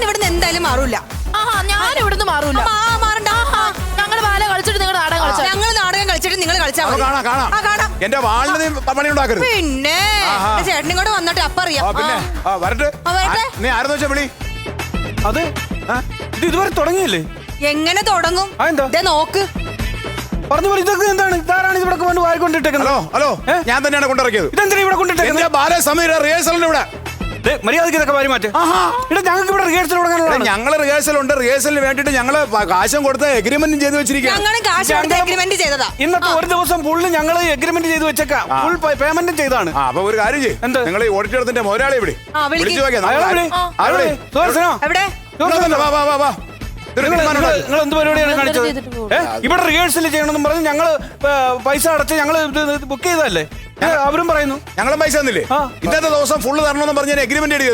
ഇവിടുന്ന് എന്തായാലും മാറൂല. ഞാൻ ഇവിടുന്ന് മാറൂല. മാറണ്ട. ഞങ്ങള് ബാല കളിച്ചിട്ട് നിങ്ങൾ നാടകം കളിച്ചാൽ ഞങ്ങൾ നാടകം കളിച്ചിട്ട് നിങ്ങൾ കളിച്ചാൽ മതി. കാണാം. എന്റെ വാളിന് പണി ഉണ്ടാക്കരുത്. പിന്നെ ചേട്ടനും കൂടെ വന്നിട്ട് അപ്പറിയാം. പിന്നെ വരട്ടെ. നീ ആരെന്ന് വെച്ചാ വിളി. അതെ, ഇത് ഇതുവരെ തുടങ്ങിയില്ലേ? എങ്ങനെ തുടങ്ങും? നോക്ക് പറഞ്ഞു പോലെ. ഇതൊക്കെ എന്താണ്? ഇതാരാണ് ഇവിടെ കൊണ്ട് വായിക്കൊണ്ടിട്ടേക്കുന്നത്? ഹലോ, ഞാൻ തന്നെയാണ് കൊണ്ടിറക്കിയത്. ഇതെന്തിനാ ഇവിടെ കൊണ്ടിട്ടേക്കുന്നത്? ബാല സമീര റിഹേഴ്സലിന് ഇവിടെ മര്യാദയ്ക്ക് ഇതൊക്കെ വാരി മാറ്റേ. ഞങ്ങൾക്ക് ഇവിടെ റിഹേഴ്സൽ തുടങ്ങാനുള്ള ഞങ്ങള് റിഹേഴ്സൽ ഉണ്ട്. റിഹേഴ്സലിന് വേണ്ടിട്ട് ഞങ്ങള് കാശം കൊടുത്ത് എഗ്രിമെന്റും ചെയ്ത് വെച്ചിരിക്കുകയാണ്. ഇന്നത്തെ ഒരു ദിവസം ഫുള്ള് ഞങ്ങൾ എഗ്രിമെന്റ് ചെയ്ത് വെച്ചേക്കാം. ഫുൾ പേയ്മെന്റും ചെയ്താണ്. അപ്പൊ ഒരു കാര്യം ചെയ്യും, നിങ്ങൾ ഈ ഓഡിറ്റോറിയത്തിന്റെ മുതലാളി ഇവിടെ വിളിച്ചു നോക്കിയാ. നിങ്ങൾ എന്ത് പരിപാടിയാണ് കാണിച്ചത്? ഇവിടെ റിഹേഴ്സൽ ചെയ്യണമെന്ന് പറഞ്ഞ് ഞങ്ങള് പൈസ അടച്ച് ഞങ്ങള് ബുക്ക് ചെയ്തതല്ലേ? അവരും പറയുന്നു ഞങ്ങളും പൈസ തന്നില്ലേ? ഇന്നത്തെ ദിവസം ഫുള്ള് തരണമെന്ന് പറഞ്ഞ എഗ്രിമെന്റ് ചെയ്തു.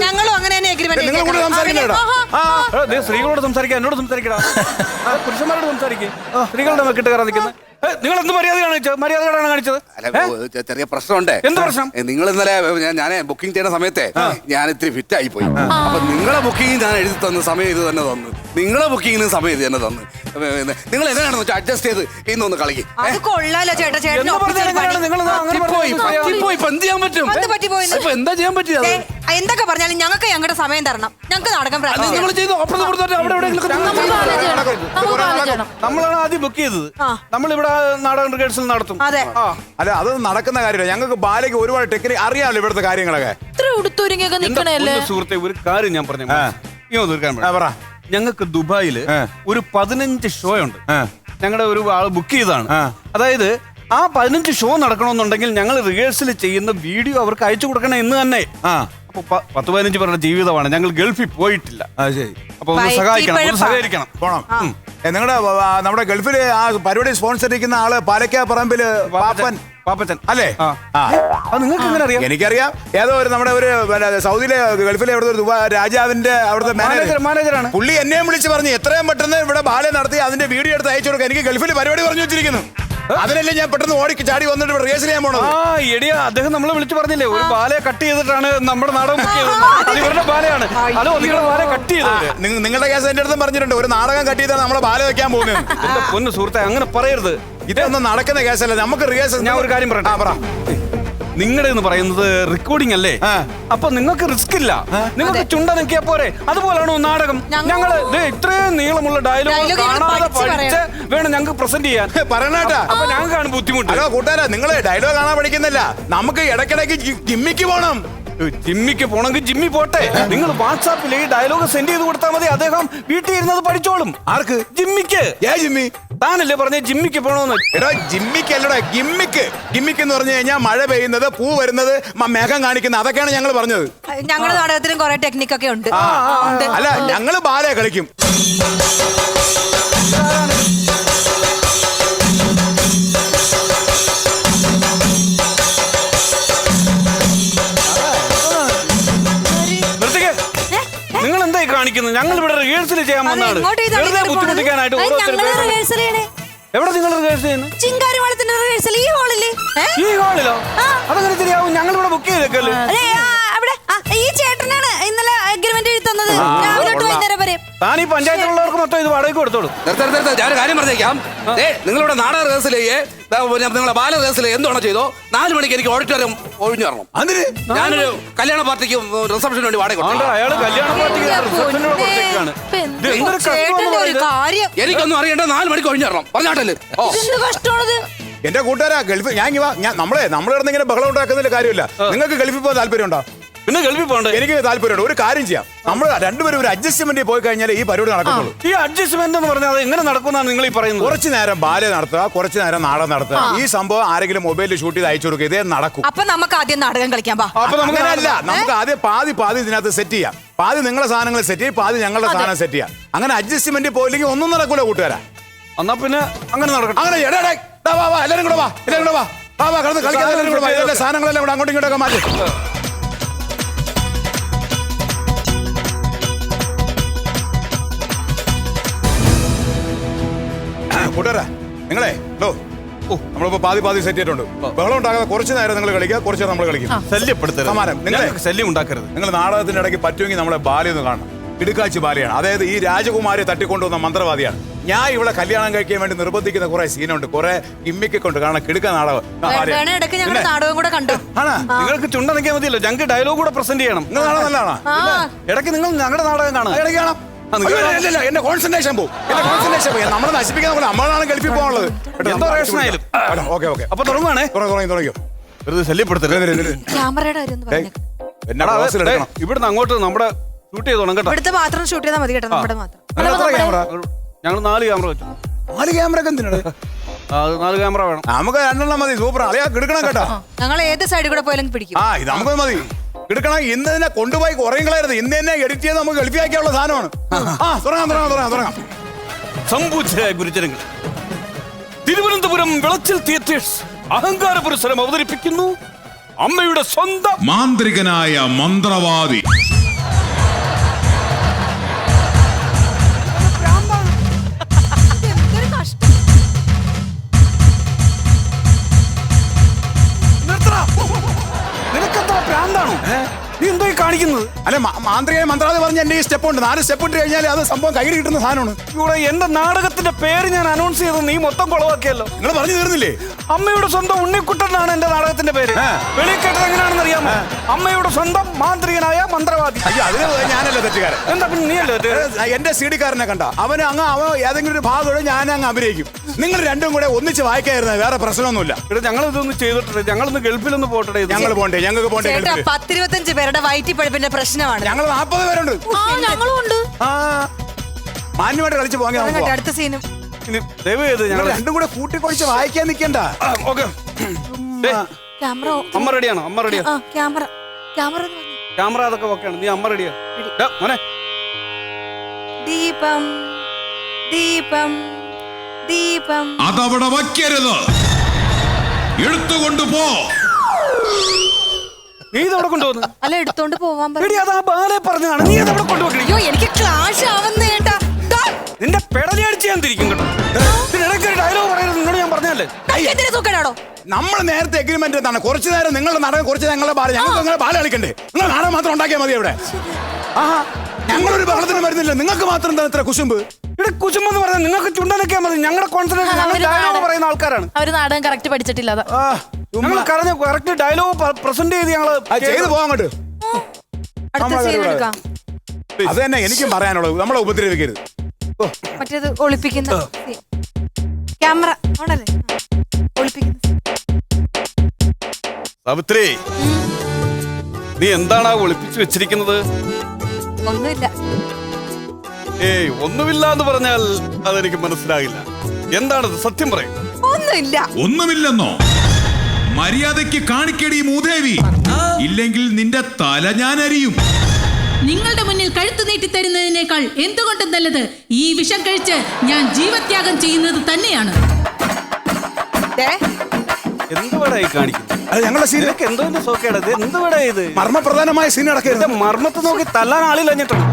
നിങ്ങൾ കൂടെ സംസാരിക്കണോ? സ്ത്രീകളോട് സംസാരിക്കാം, എന്നോട് സംസാരിക്കടാ. പുരുഷന്മാരോട് സംസാരിക്കും. സ്ത്രീകളുടെ മെക്കിട്ട് കയറാൻ നിൽക്കുന്നത് നിങ്ങൾ എന്ത് മര്യാദകളാണ് കാണിച്ചത്? ചെറിയ പ്രശ്നമുണ്ട്. എന്ത് പ്രശ്നം? നിങ്ങൾ ഇന്നലെ ഞാൻ ബുക്കിംഗ് ചെയ്യുന്ന സമയത്തെ ഞാൻ ഇത്തിരി ഫിറ്റ് ആയി പോയി. അപ്പൊ നിങ്ങളെ ബുക്കിംഗ് ഞാൻ എഴുതി തന്ന സമയം ഇത് തന്നെ തന്നു. നിങ്ങളെ ബുക്കിങ്ങിന് സമയം ഇത് തന്നെ തന്നു. നിങ്ങൾ എങ്ങനെയാണെന്ന് വെച്ചാൽ അഡ്ജസ്റ്റ് ചെയ്ത് ഇന്നൊന്ന് കളിക്കും. എന്ത് ചെയ്യാൻ പറ്റും? ഇപ്പൊ എന്താ ചെയ്യാൻ പറ്റിയത്? എന്തൊക്കെ പറഞ്ഞാലും ഞങ്ങൾക്ക് ഞങ്ങളുടെ സമയം തരണം. ഞങ്ങൾക്ക് നാടകം നിങ്ങൾ ചെയ്തു. നമ്മളാണ് ആദ്യം ബുക്ക് ചെയ്തത്. നമ്മളിവിടെ നാടകം റിഹേഴ്സൽ നടത്തും. അല്ല, അത് നടക്കുന്ന കാര്യമില്ല. ഞങ്ങൾക്ക് ബാലയ്ക്ക് ഒരുപാട് ടെക്നിക്ക് അറിയാമല്ലോ ഇവിടുത്തെ കാര്യങ്ങളൊക്കെ. സുഹൃത്തെ, ഒരു കാര്യം ഞാൻ പറഞ്ഞു. ഞങ്ങൾക്ക് ദുബായില് ഒരു 15 ഷോ ഉണ്ട്. ഞങ്ങളുടെ ഒരു ആള് ബുക്ക് ചെയ്തതാണ്. അതായത് ആ 15 ഷോ നടക്കണമെന്നുണ്ടെങ്കിൽ ഞങ്ങൾ റിഹേഴ്സൽ ചെയ്യുന്ന വീഡിയോ അവർക്ക് അയച്ചു കൊടുക്കണം എന്ന് തന്നെ. അപ്പൊ 10-15 പേരുടെ ജീവിതമാണ്. ഞങ്ങൾ ഗൾഫിൽ പോയിട്ടില്ല. അപ്പൊ ഒന്ന് സഹകരിക്കണം. പോണം. നിങ്ങളുടെ നമ്മുടെ ഗൾഫില് ആ പരിപാടി സ്പോൺസർ ചെയ്യുന്ന ആള് പാലക്കാപ്പറമ്പില് പാപ്പച്ചൻ അല്ലേ? നിങ്ങൾക്ക് എങ്ങനെ അറിയാം? എനിക്കറിയാം. ഏതോ ഒരു നമ്മുടെ ഒരു സൗദിയിലെ ഗൾഫിലെ അവിടുത്തെ ഒരു രാജാവിന്റെ അവിടുത്തെ മാനേജറാണ്. പുള്ളി എന്നെയും വിളിച്ച് പറഞ്ഞു എത്രയും പെട്ടെന്ന് ഇവിടെ ബാല നടത്തി അതിന്റെ വീഡിയോ എടുത്ത് അയച്ചു കൊടുക്കാൻ. എനിക്ക് ഗൾഫിൽ പരിപാടി പറഞ്ഞു വെച്ചിരിക്കുന്നു. അതിനല്ലേ ഞാൻ പെട്ടെന്ന് ഓടി ചാടി വന്നിട്ട് റിഹേഴ്സൽ ചെയ്യാൻ പോണത്. അദ്ദേഹം നമ്മളെ വിളിച്ചു പറഞ്ഞില്ലേ, ഒരു ബാലയെ കട്ട് ചെയ്തിട്ടാണ് നമ്മുടെ നാടകം ബുക്ക് ചെയ്തത്. ഇവരുടെ ബാലയാണ്. ഹലോ, നിങ്ങളുടെ ബാല കട്ട് ചെയ്തത്. നിങ്ങളുടെ കേസ് എന്റെ അടുത്തും പറഞ്ഞിട്ടുണ്ട്. ഒരു നാടകം കട്ട് ചെയ്താണ് നമ്മളെ ബാല വെക്കാൻ പോകുന്നത്. എന്റെ പൊന്നു സുഹൃത്തെ, അങ്ങനെ പറയരുത്. ഇതൊന്നും നടക്കുന്ന കേസല്ല. നമുക്ക് റിഹേഴ്സൽ. ഞാൻ ഒരു കാര്യം പറയട്ടെ. നിങ്ങളുടെ എന്ന് പറയുന്നത് റെക്കോർഡിംഗ് അല്ലേ? അപ്പൊ നിങ്ങൾക്ക് റിസ്ക് ഇല്ല. നിങ്ങൾക്ക് ചുണ്ട നിൽക്കിയാ പോരെ. അതുപോലാണോ നാടകം? ഞങ്ങള് ഇത്രയും നീളമുള്ള ഡയലോഗ് കാണാതെ പഠിച്ച് വേണം ഞങ്ങൾക്ക് പ്രസന്റ് ചെയ്യാൻ. പറയണേട്ടാ, അപ്പൊ ഞങ്ങൾക്കാണ് ബുദ്ധിമുട്ട്. ഹലോ കൂട്ടുകാരാ, നിങ്ങള് ഡയലോഗ് കാണാൻ പഠിക്കുന്നില്ല. നമുക്ക് ഇടയ്ക്കിടയ്ക്ക് ജിമ്മിക്ക് പോണം. ജിമ്മിക്ക് പോണെങ്കിൽ ജിമ്മി പോട്ടെ. നിങ്ങൾ വാട്സാപ്പിൽ ഈ ഡയലോഗ് സെൻഡ് ചെയ്ത് കൊടുത്താൽ മതി. അദ്ദേഹം വീട്ടിൽ ഇരുന്നത് പഠിച്ചോളും. ആർക്ക്? ജിമ്മിക്ക്. ജിമ്മി താനല്ലേ പറഞ്ഞ ജിമ്മിക്ക് പോണോന്ന്? എടോ, ജിമ്മിക്ക് അല്ലടോ, ഗിമ്മിക്ക്. ഗിമ്മിക്ക് എന്ന് പറഞ്ഞു കഴിഞ്ഞാൽ മഴ പെയ്യുന്നത്, പൂ വരുന്നത്, മേഘം കാണിക്കുന്നത്, അതൊക്കെയാണ് ഞങ്ങൾ പറഞ്ഞത്. ഞങ്ങളുടെ നാടകത്തിനും കുറെ ടെക്നിക്കൊക്കെ ഉണ്ട്. അല്ല, ഞങ്ങള് ബാലയെ കളിക്കും. നിങ്ങൾ എന്തായി കാണിക്കുന്നത്? ഞങ്ങൾ ഇവിടെ റിഹേഴ്സൽ ചെയ്യാൻ വന്നാണ്. വെറുതെ ബുദ്ധിമുട്ടിക്കാനായിട്ട് എവിടെ നിങ്ങൾ റിഹേഴ്സൽ ചെയ്യുന്നത്? ചിങ്കാരിമേളത്തിന്റെ റിഹേഴ്സൽ ഈ ഹാളില്. ഈ ഹാളിലോ? അതങ്ങനെ ശരിയാവും. ഞങ്ങൾ ഇവിടെ ബുക്ക് ചെയ്തേക്കല്ലോ. ഈ ചേട്ടനാണ് ഇന്നലെ അഗ്രിമെന്റ് എഴുതി തന്നത്. രാവിലെ തൊട്ട് വൈകുന്നേരം വരെ. താൻ ഈ പഞ്ചായത്തിലുള്ളവർക്ക് മൊത്തം ഇത് വാടകയ്ക്ക് കൊടുത്തോളൂ. ഞാൻ കാര്യം പറഞ്ഞേക്കാം. നിങ്ങളിവിടെ നാടക റിഹേഴ്സൽ നിങ്ങളെ ബാല റിഹേഴ്സൽ എന്തുവാണോ ചെയ്തോ, 4 മണിക്ക് എനിക്ക് ഓഡിറ്റോറിയം ഒഴിഞ്ഞു തരണം. ഞാനൊരു കല്യാണ പാർട്ടിക്ക് റിസപ്ഷന് വേണ്ടി വാടക അയാൾ കല്യാണ പാർട്ടിക്ക് എനിക്കൊന്നും അറിയണ്ട. 4 മണിക്ക് ഒഴിഞ്ഞു തരണം പറഞ്ഞാട്ടല്ലേ. എന്റെ കൂട്ടുകാരാ, ഗൾഫ് നമ്മളിടന്ന് ഇങ്ങനെ ബഹളം ഉണ്ടാക്കുന്നതിന്റെ കാര്യമില്ല. നിങ്ങൾക്ക് ഗൾഫിൽ പോകാൻ താല്പര്യം ഉണ്ടോ? പിന്നെ ഗൾഫിൽ പോകണ്ട. എനിക്ക് താല്പര്യമുണ്ട്. ഒരു കാര്യം ചെയ്യാം, നമ്മൾ രണ്ടുപേരും ഒരു അഡ്ജസ്റ്റ്മെന്റ് പോയി കഴിഞ്ഞാൽ ഈ പരിപാടി നടക്കുള്ളൂ. ഈ അഡ്ജസ്റ്റ്മെന്റ് എന്ന് പറഞ്ഞാൽ അത് എങ്ങനെ നടക്കുന്നതാണ് നിങ്ങൾ ഈ പറയുന്നത്? കുറച്ചു നേരം ബാല നടത്തുക, കുറച്ചു നേരം നാടകം നടത്തുക. ഈ സംഭവം ആരെങ്കിലും മൊബൈലിൽ ഷൂട്ട് ചെയ്ത് അയച്ചു കൊടുക്കുക. ഇതേ നടക്കും. അപ്പൊ നമുക്ക് ആദ്യം നാടകം കളിക്കാം. അങ്ങനെയല്ല, നമുക്ക് ആദ്യം പാതി ഇതിനകത്ത് സെറ്റ് ചെയ്യാം. പാതി നിങ്ങളുടെ സാധനങ്ങൾ സെറ്റ് ചെയ്യും, പാതി ഞങ്ങളുടെ സാധനം സെറ്റ് ചെയ്യാം. അങ്ങനെ അഡ്ജസ്റ്റ്മെന്റ് പോയില്ലെങ്കിൽ ഒന്നും നടക്കൂല കൂട്ടുകാരാ. എന്നാ പിന്നെ അങ്ങനെ നടക്കട്ടെ. അങ്ങനെ എല്ലാരും കൂടെ വാ കിടന്ന് കളിക്കാൻ. സാധനങ്ങളെല്ലാം കൂടെ അങ്ങോട്ടും ഇങ്ങോട്ടൊക്കെ മാറ്റി. കൂട്ടുകാരാ, നിങ്ങളെ നമ്മളിപ്പോ പാതി സെറ്റ് ചെയ്തിട്ടുണ്ട്. ബഹളം ഉണ്ടാകാതെ കുറച്ച് നേരം നിങ്ങൾ കളിക്കുക, കുറച്ച് നേരം നമ്മൾ കളിക്കും. ശല്യപ്പെടുത്തരുത്. സമാനം. നിങ്ങളെ ശല്യം ഉണ്ടാക്കരുത്. നിങ്ങൾ നാടകത്തിന്റെ ഇടയ്ക്ക് പറ്റുമെങ്കിൽ നമ്മളെ ബാല്യം ഒന്ന് കാണണം. ഇടുക്കാച്ചി ബാലയാണ്. അതായത് ഈ രാജകുമാരിയെ തട്ടിക്കൊണ്ടുവന്ന മന്ത്രവാദിയാണ്. ഞാൻ ഇവിടെ കല്യാണം കഴിക്കാൻ വേണ്ടി നിർബന്ധിക്കുന്ന കുറെ സീനുണ്ട്, കുറെ ഗിമ്മിക്കൊക്കെ ഉണ്ട്. കാരണം കിടുക്ക നാടകം വേണേ ഇടയ്ക്ക് ഞങ്ങളുടെ നാടകം കൂടെ കണ്ടോ. ആണോ? നിങ്ങൾക്ക് ചുണ്ടനക്കിയാൽ മതിയല്ലോ, ഞങ്ങൾക്ക് ഡയലോഗ് കൂടെ പ്രസന്റ് ചെയ്യണം. നിങ്ങൾ നാടകം നല്ലതാണോ? ഇടയ്ക്ക് നിങ്ങൾ ഞങ്ങളുടെ നാടകം കാണാം. ഇടയ്ക്ക് കാണാം. അല്ല, എന്റെ കോൺസെൻട്രേഷൻ പോകും. നമ്മളെ നശിപ്പിക്കാൻ പോലെ നമ്മളാണ് ഗൾഫിൽ പോകാനുള്ളത്. എന്തോ റേഷനായാലും. ഓക്കെ അപ്പൊ തുടങ്ങുവാണേ. തുടങ്ങിയോ. വെറുതെ ശല്യപ്പെടുത്തരുത്. ക്യാമറയുടെ കാര്യം ഒന്ന് പറഞ്ഞേ. എന്നെ ക്ലാസ്സിൽ എടുക്കണം. ഇവിടുന്ന് അങ്ങോട്ട് നമ്മുടെ ഷൂട്ട് ചെയ്ത് തുടങ്ങാം കേട്ടോ. ഇവിടുത്തെ മാത്രം ഷൂട്ട് ചെയ്താൽ മതി കേട്ടോ, നമ്മുടെ മാത്രം. ക്യാമറ ഞങ്ങൾ 4 ക്യാമറ വെച്ചു. 4 ക്യാമറ ഒക്കെ എന്തിനാണ്? 4 ക്യാമറ വേണം. നമുക്ക് 2 മതി. സൂപ്പർ. അളിയാ കിടക്കണം കേട്ടോ. ഞങ്ങൾ ഏത് സൈഡിൽ കൂടെ പോയാലും പിടിക്കും. ഇത് നമുക്ക് മതി. കിടക്കണം. ഇന്ന് തന്നെ കൊണ്ടുപോയി കുറയുകളായിരുന്നു. ഇന്ന് തന്നെ എഡിറ്റ് ചെയ്ത് നമുക്ക് ഗൾഫിയാക്കിയുള്ള സാധനമാണ്. തുടങ്ങാം. സംഭൂജരായ ഗുരുജനങ്ങൾ, തിരുവനന്തപുരം വിളച്ചിൽ തിയേറ്റേഴ്സ് അഹങ്കാര പുരസ്സരം അവതരിപ്പിക്കുന്നു അമ്മയുടെ സ്വന്തം മാന്ത്രികനായ മന്ത്രവാദി. നിനക്കെന്താ പ്രാന്താണോ? നീ എന്തോ ഈ കാണിക്കുന്നത്? അല്ലെ, മാന്ത്രിക മന്ത്രവാദി പറഞ്ഞ എന്റെ ഈ സ്റ്റെപ്പ് ഉണ്ട്. 4 സ്റ്റെപ്പ് ഇട്ട് കഴിഞ്ഞാൽ അത് സംഭവം കയ്യിൽ കിട്ടുന്ന സാധനമാണ്. ഇവിടെ എന്റെ നാടകത്തിന്റെ പേര് ഞാൻ അനൗൺസ് ചെയ്തത് നീ മൊത്തം കുളവാക്കിയല്ലോ. നിങ്ങൾ പറഞ്ഞു തീർന്നില്ലേ? അമ്മയുടെ സ്വന്തം ഉണ്ണിക്കുട്ടനാണ് എന്റെ നാടകത്തിന്റെ പേര്. വെളിയിൽ കേട്ടത് എങ്ങനെയാണെന്ന് അറിയാമോ? അമ്മയുടെ സ്വന്തം മാന്ത്രികനായ മന്ത്രവാദി. അയ്യോ, അതിന് ഞാനല്ല തെറ്റുകാരൻ. എന്താ പിന്നെ നീയല്ലേ തെറ്റ്? എന്റെ സീഡിക്കാരനെ കണ്ട അവൻ ഏതെങ്കിലും ഒരു ഭാഗം ഞാൻ അങ്ങ് അഭിനയിക്കും. നിങ്ങൾ രണ്ടും കൂടെ ഒന്നിച്ച് വായിക്കായിരുന്നത് വേറെ പ്രശ്നമൊന്നുമില്ല. ഇവിടെ ഞങ്ങൾ ഇതൊന്ന് ചെയ്തിട്ട് ഞങ്ങളൊന്ന് ഗൾഫിലൊന്ന് പോട്ടെ. ഞങ്ങൾക്ക് പോണ്ടേ ചേട്ടാ, 10-25 പേരുടെ വയറ്റി പഴുപ്പിന്റെ പ്രശ്നമാണ്. ഞങ്ങൾ 40 പേരുണ്ട്. ഞങ്ങളും ഉണ്ട്. മാന്യമായിട്ട് കളിച്ച് പോകാൻ. അടുത്ത സീനും ദയവ് ചെയ്ത് ഞങ്ങൾ രണ്ടും കൂടെ കൂട്ടിക്കൊഴിച്ച് വായിക്കാൻ നിൽക്കണ്ട. ക്യാമറ. അമ്മ റെഡിയാണോ? അമ്മ റെഡിയാ? ക്യാമറ. ക്യാമറ അതൊക്കെ ഓക്കെയാണ്. നീ അമ്മ റെഡിയാ? മോനെ, ദീപം ദീപം ദീപം. അതവിടെ വയ്ക്കരുത്, എടുത്തുകൊണ്ട് പോ. നീ ഇതവിടെ കൊണ്ടുവന്നു? അല്ല, എടുത്തോണ്ട് പോവാൻ എടി, അത് ആ ബാലെ പറഞ്ഞതാണ്. നീ അതവിടെ കൊണ്ടുപോയി. അയ്യോ, എനിക്ക് ക്ലാഷ് ആവുന്ന കേട്ടാ. നിന്റെ പെടലി അടിച്ച് ഞാൻ തിരിക്കും കേട്ടോ. ഇതിനിടയ്ക്ക് ഡയലോഗ് പറയുന്നത് നിന്നോട് ഞാൻ പറഞ്ഞല്ലേ. സൂക്കനാണോ? നമ്മൾ നേരത്തെ എഗ്രിമെന്റ് എന്താണ്? കുറച്ചു നേരം നിങ്ങളുടെ നാടകം, കുറച്ച് ഞങ്ങളുടെ ബാല. ഞങ്ങൾക്ക് നിങ്ങളെ ബാല കളിക്കണ്ടേ? നിങ്ങൾ നാടകം മാത്രം ഉണ്ടാക്കിയാൽ മതി അവിടെ. ഞങ്ങളൊരു ബഹളത്തിന് വരുന്നില്ല. നിങ്ങൾക്ക് മാത്രം എന്താ ഇത്ര കുശുമ്പ്? ഇവിടെ കുശുമ്പെന്ന് പറഞ്ഞാൽ നിങ്ങൾക്ക് ചുണ്ടനൊക്കെ മതി. ഞങ്ങളുടെ കോൺസെൻട്രേഷൻ ഡയലോഗ് പറയുന്ന ആൾക്കാരാണ്. അവര് നാടകം കറക്റ്റ് പഠിച്ചിട്ടില്ല. ഞങ്ങൾ കറഞ്ഞ കറക്റ്റ് ഡയലോഗ് പ്രസന്റ് ചെയ്ത് ഞങ്ങൾ ചെയ്ത് പോകാൻ അങ്ങോട്ട്. അടുത്ത സീൻ എടുക്കാം. അത് തന്നെ എനിക്കും പറയാനുള്ളത്. നമ്മളെ ഉപദ്രവിക്കരുത്. മറ്റേത് ഒളിപ്പിക്കുന്ന ക്യാമറ ആണല്ലേ? ഒളിപ്പിക്കുന്ന സാവിത്രി, നീ എന്താണ് ഒളിപ്പിച്ചു വെച്ചിരിക്കുന്നത്? ഒന്നുമില്ല. ഏയ്, ഒന്നുമില്ല എന്ന് പറഞ്ഞാൽ അതെനിക്ക് മനസ്സിലാകില്ല. എന്താണത്? സത്യം പറയും. ഒന്നുമില്ല. ഒന്നുമില്ലെന്നോ? മര്യാദയ്ക്ക് കാണിക്കടി മൂദേവി, ഇല്ലെങ്കിൽ നിന്റെ തല ഞാൻ അരിയും. നിങ്ങളുടെ മുന്നിൽ കഴുത്തു നീട്ടിത്തരുന്നതിനേക്കാൾ എന്തുകൊണ്ടും നല്ലത് ഈ വിഷം കഴിച്ച് ഞാൻ ജീവത്യാഗം ചെയ്യുന്നത് തന്നെയാണ്. എന്തുവാടായി കാണിക്കുന്നത്? അത് ഞങ്ങളുടെ സീൻ. എന്തോ സോക്കേടത്? എന്തുവാടാ ഇത്? മർമ്മപ്രധാനമായ സീൻ നടക്കരുത്. മർമ്മത്തെ നോക്കി തല്ലാൻ ആളില്ലഞ്ഞിട്ടാണ്.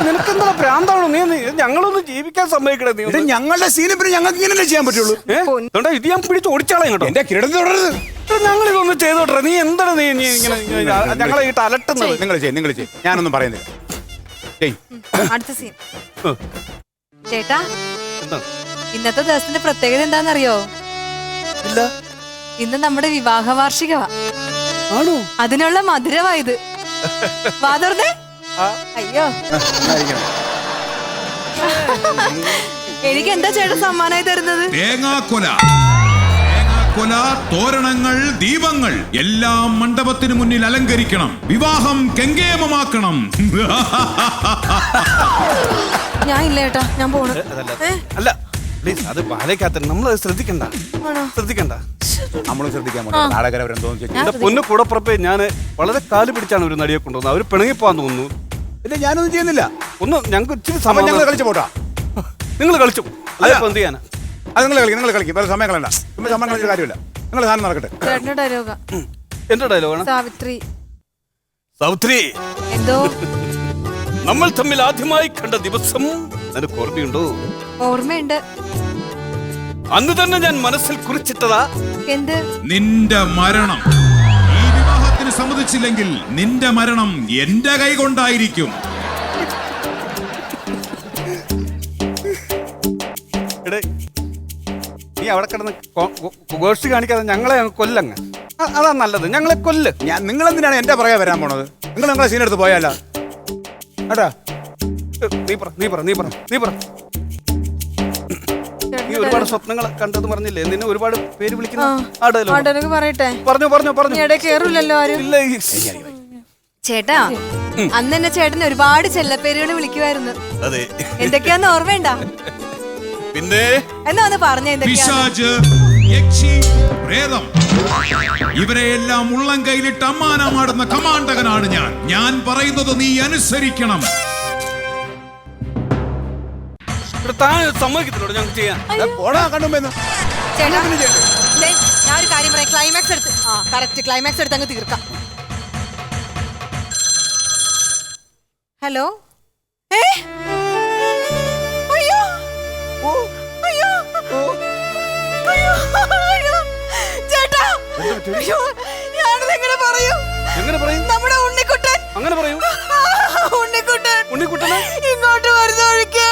നിനക്കെന്താ പ്രാന്താണോ? നീ ഞങ്ങളൊന്ന് ജീവിക്കാൻ സമ്മതിക്കണേ. നീ ഇത് ഞങ്ങളുടെ സീന് പിന്നെ ഞങ്ങൾക്ക് ഇങ്ങനെ ചെയ്യാൻ പറ്റുള്ളൂ. ഇത് ഞാൻ പിടിച്ച് ഓടിച്ചാളെ കേട്ടോ. എന്റെ കിരീടത്തിൽ തുടരുത്. ഞങ്ങൾ ഇതൊന്ന് ചെയ്തോട്ടെ. നീ എന്താണ് നീ ഇങ്ങനെ ഞങ്ങളെ ഇട്ട് അലട്ടുന്നത്? നിങ്ങൾ ചെയ്യും. ഞാനൊന്നും പറയുന്നില്ല. അടുത്ത സീൻ. ചേട്ടാ, എന്താണ്? ഇന്നത്തെ ദിവസത്തിന്റെ പ്രത്യേകത എന്താണെന്നറിയോ? ഇല്ല. ഇന്ന് നമ്മുടെ വിവാഹ വാർഷികമാ. ആണോ? അതിനുള്ള മധുരമായത്. വാതർന്നേ. അയ്യോ, എനിക്ക് എന്താ ചേട്ടൻ സമ്മാനമായി തരുന്നത്? തേങ്ങാക്കൊല, തോരണങ്ങൾ, ദീപങ്ങൾ എല്ലാം മണ്ഡപത്തിന് മുന്നിൽ അലങ്കരിക്കണം. വിവാഹം കെങ്കേമമാക്കണം. ഞാൻ ഇല്ല ചേട്ടാ, ഞാൻ പോണു. അല്ല, പ്ലീസ്, അത് ബാലയ്ക്കകത്ത് നമ്മളത് ശ്രദ്ധിക്കണ്ട. നമ്മളും ശ്രദ്ധിക്കാൻ നാടകരെന്തോന്ന് എന്റെ പൊന്നു കൂടപ്പുറപ്പേ, ഞാൻ വളരെ കാല് പിടിച്ചാണ് ഒരു നടിയെ കൊണ്ടുവന്നത്. അവര് പിണങ്ങിപ്പോവാൻ തോന്നുന്നു. ഇല്ല, ഞാനൊന്നും ചെയ്യുന്നില്ല. ഒന്ന് ഞങ്ങൾക്ക് ഇച്ചിരി സമയം സമയം. ഞങ്ങൾ കളിച്ചു പോട്ടാ. നിങ്ങൾ കളിച്ചു. അതിപ്പോ എന്ത് ചെയ്യാനാ? അത് നിങ്ങൾ കളിക്കും. വേറെ സമയം കളയണ്ട. സമയം കളിച്ച കാര്യമില്ല. നിങ്ങൾ സാധനം നടക്കട്ടെ. ചേട്ടന്റെ ഡയലോഗാ. എന്റെ ഡയലോഗാണ്. സാവിത്രി. സാവിത്രി, എന്തോ? നമ്മൾ തമ്മിൽ ആദ്യമായി കണ്ട ദിവസം നിനക്ക് ഓർമ്മയുണ്ടോ? ഓർമ്മയുണ്ട്. അന്ന് തന്നെ ഞാൻ മനസ്സിൽ കുറിച്ചിട്ടതാ. എന്ത്? നിന്റെ മരണം. ഈ വിവാഹത്തിന് സമ്മതിച്ചില്ലെങ്കിൽ നിന്റെ മരണം എന്റെ കൈ കൊണ്ടായിരിക്കും. അവിടെ കിടന്ന് ഗോഷ്ടി കാണിക്കാതെ ഞങ്ങളെ അങ്ങ് കൊല്ലങ്ങ്. അതാ നല്ലത്, ഞങ്ങളെ കൊല്ല്. നിങ്ങൾ എന്തിനാണ് എന്റെ പുറകെ വരാൻ പോണത്? നിങ്ങൾ നിങ്ങളെ സീനെടുത്ത് പോയാല കേട്ടാ. നീ പറ. നീ ഒരുപാട് സ്വപ്നങ്ങൾ കണ്ടത് പറഞ്ഞില്ലേ, നിന്നെ ഒരുപാട് പേര് വിളിക്കുന്ന ആടല്ലോ. ആടനക്ക് പറയട്ടെ, പറഞ്ഞു ഇടയിൽ കേറൂലല്ലോ ആരും. ഇല്ല ചേട്ടാ, അന്ന് എന്നെ ചേട്ടൻ ഒരുപാട് ചെല്ലപ്പേരുകൾ വിളിക്കുമായിരുന്നു. അതെ. എന്തൊക്കെയാന്ന് ഓർമ്മയുണ്ട? പിന്നെ എന്നാ ഒന്ന് പറഞ്ഞ എന്തൊക്കെയാ? പിശാച്, യക്ഷി, പ്രേതം ഇവരെയെല്ലാം ഉള്ളം കയ്യിലിട്ട് അമ്മാനമാടുന്ന കമാണ്ടകനാണ് ഞാൻ പറയുന്നത് നീ അനുസരിക്കണം. സമ്മതിക്കത്തില്ലോട് ഞങ്ങൾക്ക് ചെയ്യാൻ. പോടാ കണ്ണുമ്പെന്ന്. ചേട്ടാ, ദേ, ഞാൻ ഒരു കാര്യം പറയാം. ക്ലൈമാക്സ് എടുത്ത് കറക്റ്റ് ക്ലൈമാക്സ് എടുത്ത് അങ്ങ് തീർക്കാം. ഹലോ. അയ്യോ അയ്യോ അയ്യോ ചേട്ടാ, അയ്യോ, ഞാനത് എങ്ങനെ പറയും? നമ്മുടെ ഉണ്ണിക്കുട്ടൻ. അങ്ങനെ പറയൂ. ഉണ്ണിക്കുട്ടൻ ഇങ്ങോട്ട് വരുന്ന വഴിക്ക്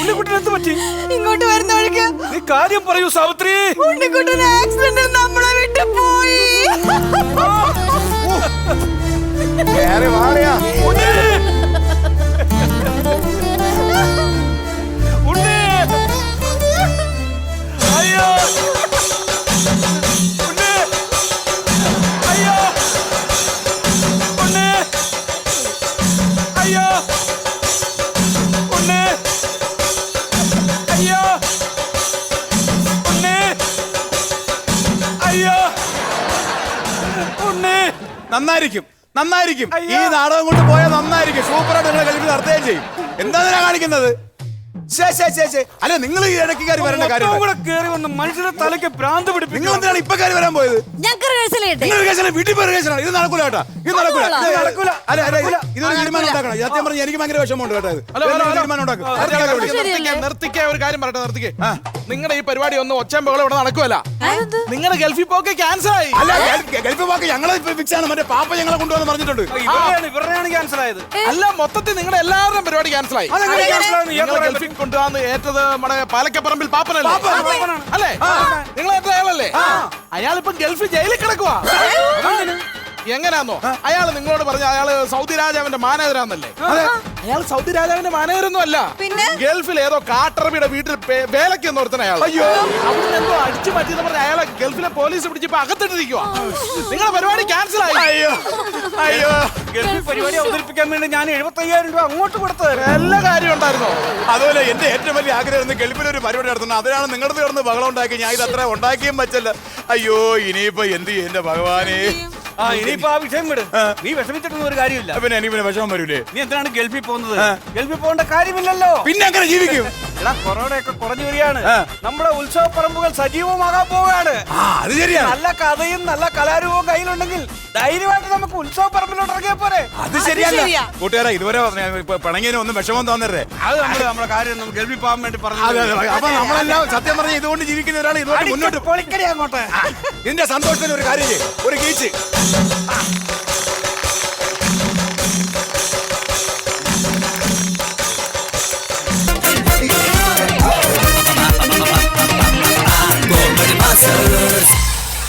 ഉണ്ണിക്കുട്ടൻ എന്ത് പറ്റി? ഇങ്ങോട്ട് വരുന്ന വഴിക്ക് നീ കാര്യം പറയൂ സാവിത്രി. ഉണ്ണിക്കുട്ടൻ ആക്സിഡന്റിൽ നമ്മളെ വിട്ടു പോയി. അയ്യോ അയ്യോ അയ്യോ അയ്യോ അയ്യോ നന്നായിരിക്കും. ഈ നാടകം കൊണ്ട് പോയാൽ നന്നായിരിക്കും. സൂപ്പറായിട്ട് നിങ്ങൾ കളിപ്പിൽ നടത്തുകയും ചെയ്യും. എന്താ കാണിക്കുന്നത്? അല്ല, നിങ്ങൾ ഈ ഇടയ്ക്ക് കയറി വരേണ്ട കാര്യം. കൂടെ കേറി വന്ന് മനുഷ്യരുടെ തലയ്ക്ക് ഭ്രാന്ത് പിടിപ്പിക്കും. നിങ്ങൾ എന്തിനാണ് ഇപ്പൊ കയറി വരാൻ പോയത്? ഞങ്ങൾക്ക് റിഹേഴ്സൽ ചെയ്യട്ടെ. നിങ്ങൾ റിഹേഴ്സൽ വീട്ടിൽ പോയി റിഹേഴ്സൽ ആണ്. ഇത് നടക്കൂല കേട്ടോ. ഇത് നടക്കൂല. അല്ല, ഇതൊരു തീരുമാനം ഉണ്ടാക്കണം. സത്യം പറഞ്ഞാൽ എനിക്ക് ഭയങ്കര വിഷമമുണ്ട് കേട്ടോ. തീരുമാനം ഉണ്ടാക്കും. നിർത്തിക്കേ, ഒരു കാര്യം പറയട്ടെ, നിർത്തിക്കേ. നിങ്ങളുടെ ഈ പരിപാടി ഒന്നും ഒച്ചമ്പകളെ ഇവിടെ നടക്കുമല്ല. നിങ്ങളുടെ ഗൾഫിൽ പോക്ക് ക്യാൻസൽ ആയി. അല്ല, ഗൾഫ് പോക്ക് ഞങ്ങളെ ഫിക്സ് ആണ്. മറ്റേ പാപ്പ ഞങ്ങളെ കൊണ്ടുവന്ന് പറഞ്ഞിട്ടുണ്ട്. ഇവരുടെയാണ് ക്യാൻസൽ ആയത്. അല്ല, മൊത്തത്തിൽ നിങ്ങളുടെ എല്ലാവരുടെയും പരിപാടി ക്യാൻസൽ ആയി. ഗൾഫിൽ കൊണ്ടുവന്ന് ഏറ്റത് നമ്മുടെ പാലക്കപ്പറമ്പിൽ പാപ്പനല്ലേ? അല്ലേ? നിങ്ങൾ ഏറ്റ അയാളല്ലേ? അയാളിപ്പം ഗൾഫിൽ ജയിലിൽ കിടക്കുവാ. എങ്ങനാന്നോ? അയാൾ നിങ്ങളോട് പറഞ്ഞ അയാള് സൗദി രാജാവിന്റെ മാനേജരാന്നല്ലേ? അയാൾ സൗദി രാജാവിന്റെ മാനേജരൊന്നും അല്ല. പിന്നെ ഗൾഫിൽ ഏതോ കാട്ടറബിയുടെ വീട്ടിൽ വേലയ്ക്ക് നിർത്തണ അയാൾ. അയ്യോ, അവിടെ എന്തോ അടിച്ചു മാറ്റിയെന്ന് പറഞ്ഞ അയാളെ ഗൾഫിലെ പോലീസ് പിടിച്ചപ്പോ അകത്തിട്ടിരിക്കുവാ. നിങ്ങളുടെ പരിപാടി ക്യാൻസൽ ആയി. അയ്യോ, ഗൾഫിൽ പരിപാടി അവതരിപ്പിക്കാൻ വേണ്ടി ഞാൻ 75,000 രൂപ അങ്ങോട്ട് കൊടുത്തത്. എല്ലാ കാര്യം ഉണ്ടായിരുന്നോ? അതുപോലെ എന്റെ ഏറ്റവും വലിയ ആഗ്രഹം ഗൾഫിൽ ഒരു പരിപാടി നടത്തുന്നത്. അതിനാണ് നിങ്ങളുടെ കിടന്ന് ബഹളം ഉണ്ടാക്കി. ഞാൻ ഇത് അത്ര ഉണ്ടാക്കിയും പറ്റല്ല. അയ്യോ, ഇനിയിപ്പോ എന്ത് ചെയ്യും എന്റെ ഭഗവാനെ? ഇനിയിപ്പോ ആ വിഷയം വിട്. നീ വിഷമിച്ചിട്ടൊന്നും ഒരു കാര്യമില്ല. പിന്നെ എനിക്ക് പിന്നെ വിഷമം വരൂലേ? നീ എന്തിനാണ് ഗൾഫിൽ പോകുന്നത്? ഗൾഫിൽ പോകേണ്ട കാര്യമില്ലല്ലോ. പിന്നെ അങ്ങനെ ജീവിക്കും. എടാ, കൊറോണയൊക്കെ കുറഞ്ഞു വരികയാണ്. നമ്മുടെ ഉത്സവ പറമ്പുകൾ സജീവമാകാൻ പോവുകയാണ്. അത് ശരിയാണ്. നല്ല കഥയും നല്ല കലാരൂപവും കയ്യിലുണ്ടെങ്കിൽ ധൈര്യമായിട്ട് നമുക്ക് ഉത്സവ പറമ്പിലോട്ട് ഇറങ്ങിയാ പോരെ. അത് ശരിയല്ല കൂട്ടുകാരാ. ഇതുവരെ പിണങ്ങിയതിന് ഒന്നും വിഷമം തോന്നരുതേ. അത് നമ്മുടെ കാര്യം നമ്മൾ ഗൾഫിൽ പോകാൻ വേണ്ടി പറഞ്ഞു. അപ്പൊ നമ്മളെല്ലാം സത്യം പറഞ്ഞ ഇതുകൊണ്ട് ജീവിക്കുന്നവരാണ്. ഇതുകൊണ്ട് മുന്നോട്ട് പൊളിക്കടി അങ്ങോട്ട്. ഇതിന്റെ സന്തോഷത്തിന് ഒരു കാര്യം ചെയ്യും. ഒരു കീച്ച്